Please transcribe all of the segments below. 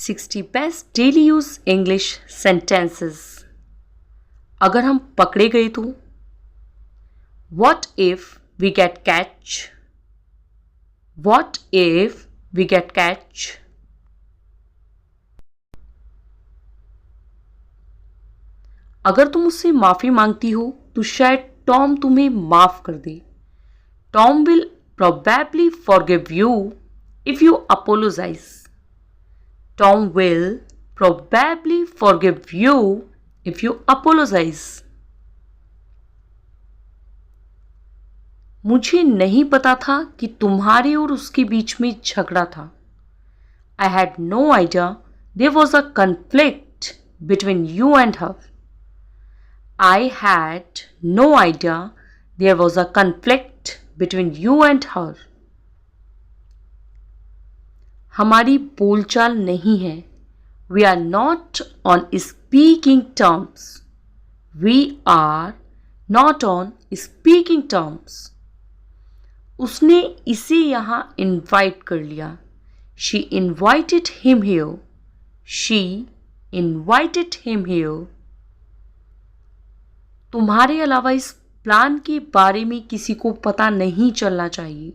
60 best daily use English sentences. अगर हम पकड़े गए तो What if we get catch? What if we get catch? अगर तुम उससे माफी मांगती हो तो शायद टॉम तुम्हें माफ कर दे. Tom will probably forgive you if you apologize. Tom will probably forgive you if you apologize. मुझे नहीं पता था कि तुम्हारे और उसके बीच में झगड़ा था. I had no idea there was a conflict between you and her. I had no idea there was a conflict between you and her. हमारी बोलचाल नहीं है. We are not on speaking terms. We are not on speaking terms. उसने इसे यहाँ invite कर लिया. She invited him here. She invited him here. तुम्हारे अलावा इस प्लान के बारे में किसी को पता नहीं चलना चाहिए.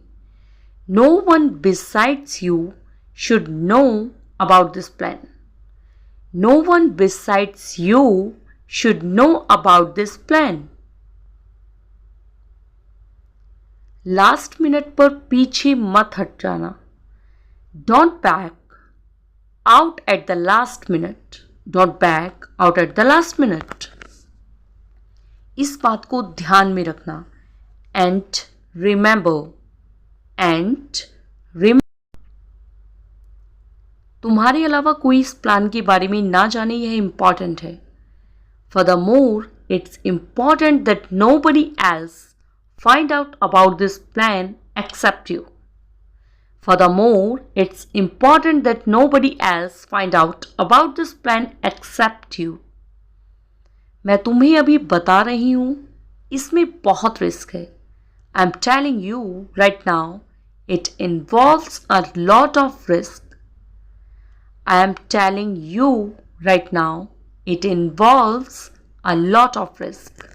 No one besides you should know about this plan. No one besides you should know about this plan. Last minute पर पीछे मत हट जाना. Don't back out at the last minute. Don't back out at the last minute. इस बात को ध्यान में रखना. And remember. And remember. तुम्हारे अलावा कोई इस प्लान के बारे में ना जाने यह इम्पॉर्टेंट है. Furthermore, it's important that nobody else find out about this plan except you. Furthermore, it's important that nobody else find out about this plan except you. मैं तुम्हें अभी बता रही हूँ इसमें बहुत रिस्क है. I'm telling you right now it involves a lot of risk. I am telling you right now it involves a lot of risk.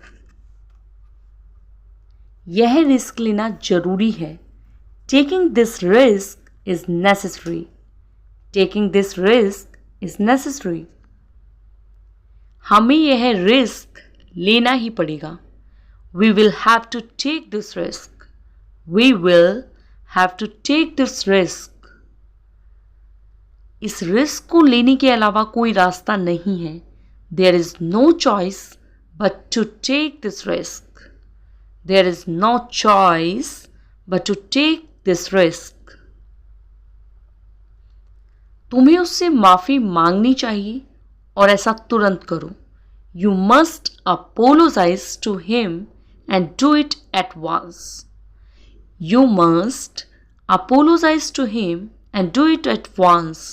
यह रिस्क लेना जरूरी है. Taking this risk is necessary. Taking this risk is necessary. हमें यह risk लेना ही पड़ेगा. We will have to take this risk. We will have to take this risk. इस risk को लेने के अलावा कोई रास्ता नहीं है. There is no choice but to take this risk. There is no choice but to take this risk. तुम्हें उससे माफी मांगनी चाहिए और ऐसा तुरंत करो. You must apologize to him and do it at once. You must apologize to him and do it at once.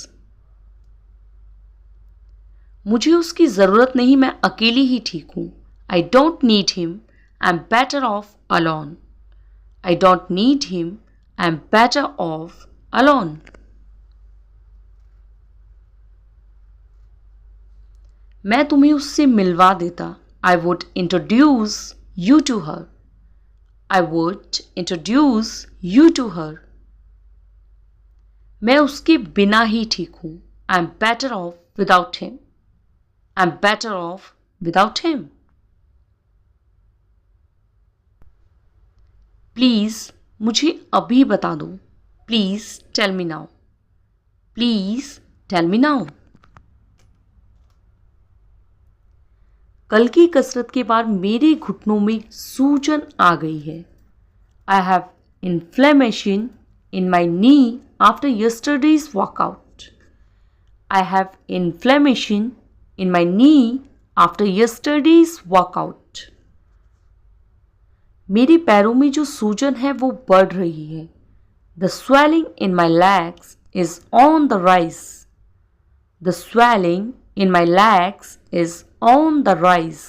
मुझे उसकी ज़रूरत नहीं. मैं अकेली ही ठीक हूँ. I don't need him. I'm better off alone. I don't need him. I'm better off alone. मैं तुम्हें उससे मिलवा देता. I would introduce you to her. I would introduce you to her. मैं उसके बिना ही ठीक हूँ. I'm better off without him. I'm better off without him. Please मुझे अभी बता दो. Please tell me now. Please tell me now. कल की कसरत के बाद मेरे घुटनों में सूजन आ गई है. I have inflammation in my knee after yesterday's workout. I have inflammation in my knee after yesterday's workout. मेरे पैरों में जो सूजन है वो बढ़ रही है. The swelling in my legs is on the rise. The swelling in my legs is on the rise.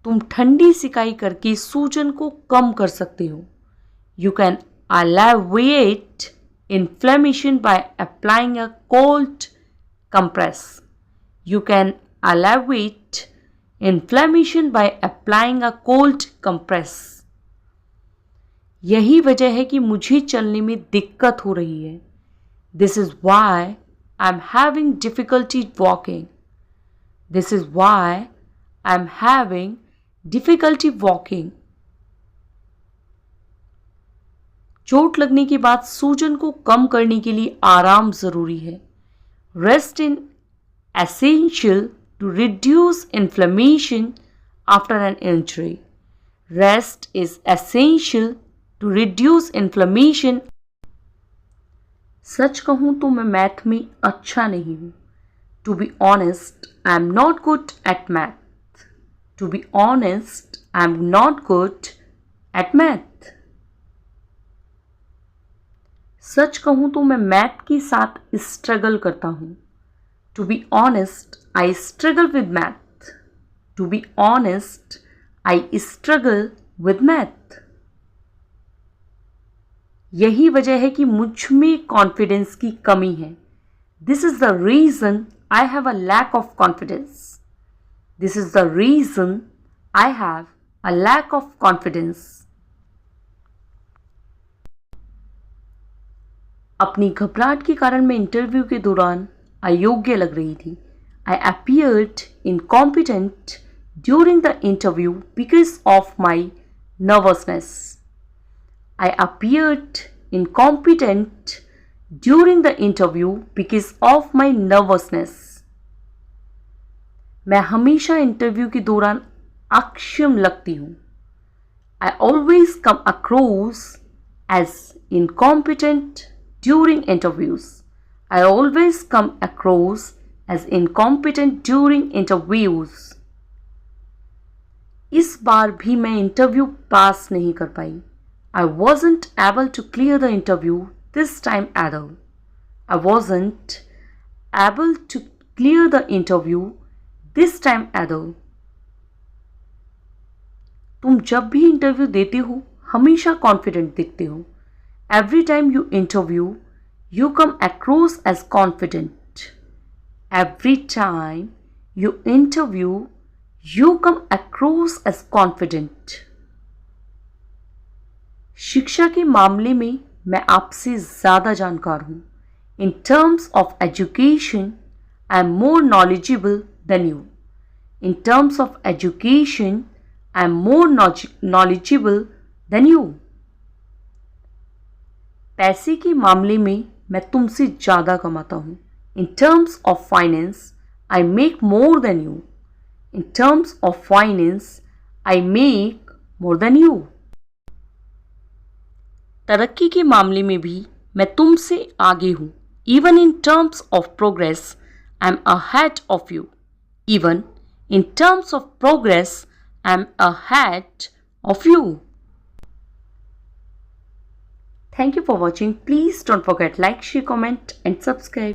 तुम ठंडी सिकाई करके सूजन को कम कर सकते हो. You can alleviate inflammation by applying a cold compress. You can alleviate inflammation by applying a cold compress. यही वजह है कि मुझे चलने में दिक्कत हो रही है. This is why I'm having difficulty walking. This is why I'm having difficulty walking. चोट लगने के बाद सूजन को कम करने के लिए आराम जरूरी है. Rest is essential to reduce inflammation after an injury. Rest is essential to reduce inflammation. सच कहूं तो मैं मैथ में अच्छा नहीं हूं. To be honest, I am not good at math. To be honest, I am not good at math. सच कहूं तो मैं मैथ के साथ स्ट्रगल करता हूं. To be honest, I struggle with math. To be honest, I struggle with math. यही वजह है कि मुझ में कॉन्फिडेंस की कमी है. This is the reason I have a lack of confidence. This is the reason I have a lack of confidence. अपनी घबराहट के कारण मैं इंटरव्यू के दौरान अयोग्य लग रही थी. I appeared incompetent during the interview because of my nervousness. I appeared incompetent during the interview because of my nervousness. मैं हमेशा इंटरव्यू के दौरान अक्षम लगती हूँ. I always come across as incompetent during interviews. I always come across as incompetent during interviews. इस बार भी मैं इंटरव्यू पास नहीं कर पाई. I wasn't able to clear the interview this time either. I wasn't able to clear the interview this time either. तुम जब भी interview देते हो हमेशा कॉन्फिडेंट दिखते हो. Every time you interview, you come across as confident. Every time you interview, you come across as confident. शिक्षा के मामले में मैं आपसे ज़्यादा जानकार हूँ. In terms of education, I am more knowledgeable than you. In terms of education, I am more knowledgeable than you. पैसे के मामले में मैं तुमसे ज़्यादा कमाता हूँ. In terms of finance, I make more than you. In terms of finance, I make more than you. तरक्की के मामले में भी मैं तुमसे आगे हूँ. Even in terms of progress, I am ahead of you. Even in terms of progress, I am ahead of you. Thank you for watching. Please don't forget like, share, comment and subscribe.